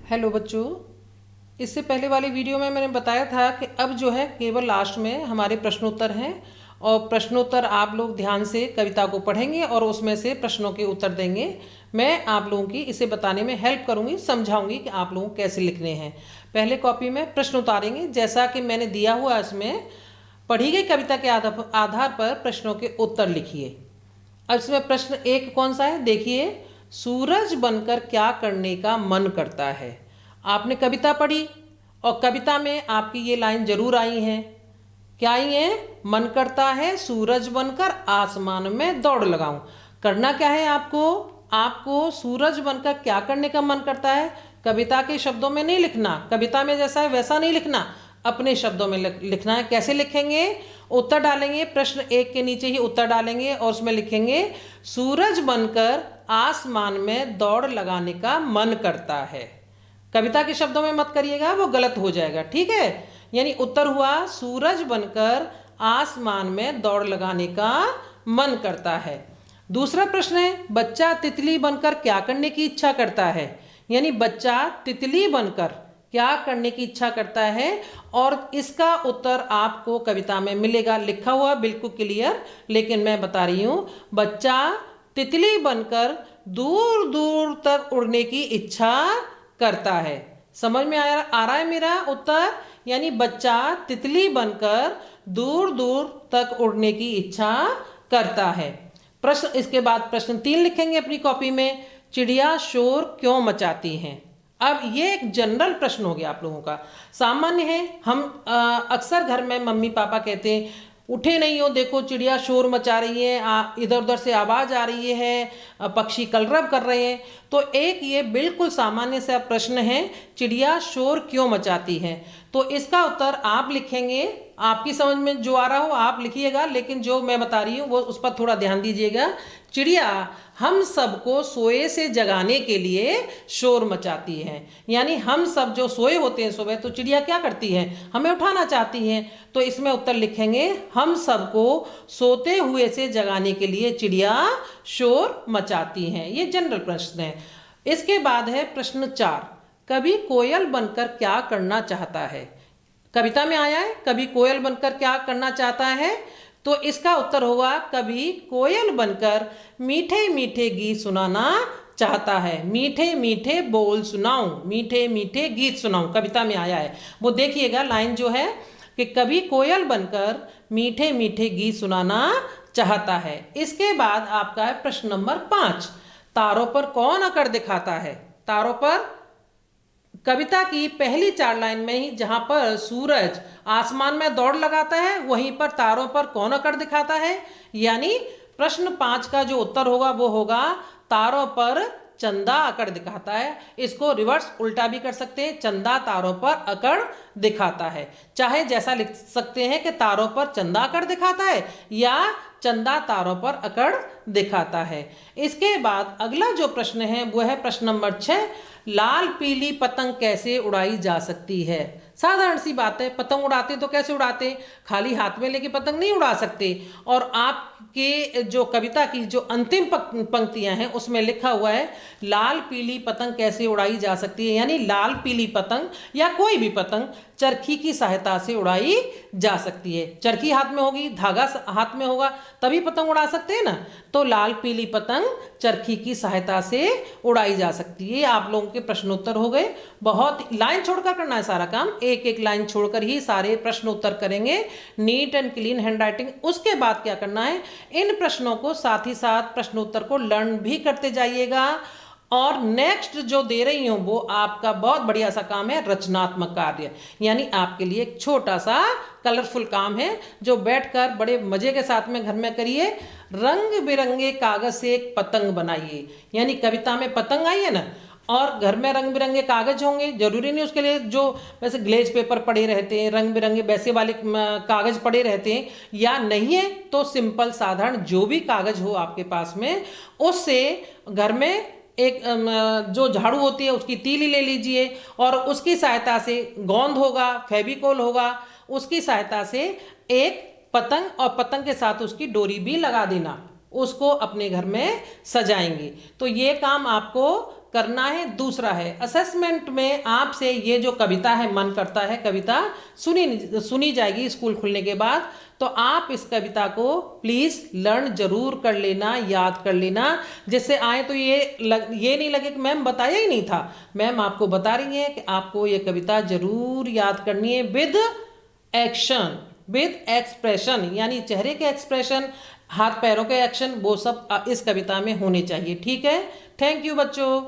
Hello बच्चों, इससे पहले वाली वीडियो में मैंने बताया था कि अब जो है केवल लास्ट में हमारे प्रश्नोत्तर हैं और प्रश्नोत्तर आप लोग ध्यान से कविता को पढ़ेंगे और उसमें से प्रश्नों के उत्तर देंगे। मैं आप लोगों की इसे बताने में हेल्प करूंगी, समझाऊंगी कि आप लोगों को कैसे लिखने हैं। पहले कॉपी में प्रश्न उतारेंगे जैसा कि मैंने दिया हुआ, इसमें पढ़ी गई कविता के आधार पर प्रश्नों के उत्तर लिखिए। अब इसमें प्रश्न एक कौन सा है, देखिए। सूरज बनकर क्या करने का मन करता है। आपने कविता पढ़ी और कविता में आपकी ये लाइन जरूर आई है। क्या आई है? मन करता है सूरज बनकर आसमान में दौड़ लगाऊं। करना क्या है आपको? आपको सूरज बनकर क्या करने का मन करता है। कविता के शब्दों में नहीं लिखना, कविता में जैसा है वैसा नहीं लिखना, अपने शब्दों में लिखना है। कैसे लिखेंगे? उत्तर डालेंगे, प्रश्न एक के नीचे ही उत्तर डालेंगे और उसमें लिखेंगे सूरज बनकर आसमान में दौड़ लगाने का मन करता है। कविता के शब्दों में मत करिएगा, वो गलत हो जाएगा, ठीक है। यानी उत्तर हुआ सूरज बनकर आसमान में दौड़ लगाने का मन करता है। दूसरा प्रश्न है बच्चा तितली बनकर क्या करने की इच्छा करता है। यानी बच्चा तितली बनकर क्या करने की इच्छा करता है और इसका उत्तर आपको कविता में मिलेगा, लिखा हुआ बिल्कुल क्लियर, लेकिन मैं बता रही हूं बच्चा तितली बनकर दूर दूर तक उड़ने की इच्छा करता है। समझ में आ रहा है मेरा उत्तर? यानी बच्चा तितली बनकर दूर दूर तक उड़ने की इच्छा करता है। प्रश्न इसके बाद प्रश्न 3 लिखेंगे अपनी कॉपी में, चिड़िया शोर क्यों मचाती हैं। अब ये एक जनरल प्रश्न हो गया आप लोगों का, सामान्य है। हम अक्सर घर में मम्मी पापा कहते हैं उठे नहीं हो, देखो चिड़िया शोर मचा रही है, इधर उधर से आवाज आ रही है, पक्षी कलरव कर रहे हैं। तो एक ये बिल्कुल सामान्य सा प्रश्न है, चिड़िया शोर क्यों मचाती है। तो इसका उत्तर आप लिखेंगे, आपकी समझ में जो आ रहा हो आप लिखिएगा, लेकिन जो मैं बता रही हूँ वो उस पर थोड़ा ध्यान दीजिएगा। चिड़िया हम सबको सोए से जगाने के लिए शोर मचाती है। यानी हम सब जो सोए होते हैं सुबह, तो चिड़िया क्या करती है, हमें उठाना चाहती है। तो इसमें उत्तर लिखेंगे हम सबको सोते हुए से जगाने के लिए चिड़िया शोर मचाती हैं। ये जनरल प्रश्न है। इसके बाद है प्रश्न 4, कभी कोयल बनकर क्या करना चाहता है। कविता में आया है कभी कोयल बनकर क्या करना चाहता है, तो इसका उत्तर होगा कभी कोयल बनकर मीठे मीठे गीत सुनाना चाहता है। मीठे मीठे बोल सुनाऊं, मीठे मीठे गीत सुनाऊं, कविता में आया है। वो देखिएगा लाइन जो है कि कभी कोयल बनकर मीठे मीठे गीत सुनाना चाहता है। इसके बाद आपका है प्रश्न नंबर 5, तारों पर कौन अकड़ दिखाता है। तारों पर कविता की पहली 4 लाइन में ही जहां पर सूरज आसमान में दौड़ लगाता है, वहीं पर तारों पर कौन अकड़ दिखाता है। यानी प्रश्न 5 का जो उत्तर होगा वो होगा तारों पर चंदा अकड़ दिखाता है। इसको रिवर्स उल्टा भी कर सकते हैं, चंदा तारों पर अकड़ दिखाता है। चाहे जैसा लिख सकते हैं कि तारों पर चंदा अकड़ दिखाता है या चंदा तारों पर अकड़ दिखाता है। इसके बाद अगला जो प्रश्न है वो है प्रश्न नंबर 6, लाल पीली पतंग कैसे उड़ाई जा सकती है। साधारण सी बात है, पतंग उड़ाते तो कैसे उड़ाते, खाली हाथ में लेके पतंग नहीं उड़ा सकते। और आपके जो कविता की जो अंतिम पंक्तियां हैं उसमें लिखा हुआ है लाल पीली पतंग कैसे उड़ाई जा सकती है। यानी लाल पीली पतंग या कोई भी पतंग चरखी की सहायता से उड़ाई जा सकती है। चरखी हाथ में होगी, धागा हाथ में होगा, तभी पतंग उड़ा सकते हैं ना। तो लाल पीली पतंग चरखी की सहायता से उड़ाई जा सकती है। आप लोगों के प्रश्नोत्तर हो गए। बहुत लाइन छोड़कर करना है सारा काम, एक एक लाइन छोड़कर ही सारे प्रश्न उत्तर करेंगे, नीट एंड क्लीन हैंडराइटिंग। उसके बाद क्या करना है, इन प्रश्नों को साथ ही साथ प्रश्नोत्तर को लर्न भी करते जाइएगा। और नेक्स्ट जो दे रही हूं वो आपका बहुत बढ़िया सा काम है, रचनात्मक कार्य। यानी आपके लिए एक छोटा सा कलरफुल काम है जो बैठकर बड़े मजे के साथ में घर में करिए। रंग बिरंगे कागज से एक पतंग बनाइए। यानी कविता में पतंग आई है ना, और घर में रंग बिरंगे कागज होंगे, जरूरी नहीं उसके लिए जो वैसे ग्लेज पेपर पड़े रहते हैं, रंग बिरंगे वैसे वाले कागज पड़े रहते हैं, या नहीं है तो सिंपल साधारण जो भी कागज हो आपके पास में, उससे घर में एक जो झाड़ू होती है उसकी तीली ले लीजिए और उसकी सहायता से, गोंद होगा, फेविकोल होगा, उसकी सहायता से एक पतंग और पतंग के साथ उसकी डोरी भी लगा देना। उसको अपने घर में सजाएंगे। तो ये काम आपको करना है। दूसरा है असेसमेंट में आपसे ये जो कविता है, मन करता है कविता सुनी जाएगी स्कूल खुलने के बाद, तो आप इस कविता को प्लीज़ लर्न जरूर कर लेना, याद कर लेना, जिससे आए तो ये नहीं लगे कि मैम बताया ही नहीं था। मैम आपको बता रही है कि आपको ये कविता जरूर याद करनी है विद एक्शन, विद एक्सप्रेशन, यानी चेहरे के एक्सप्रेशन, हाथ पैरों के एक्शन, वो सब इस कविता में होने चाहिए। ठीक है, थैंक यू बच्चों।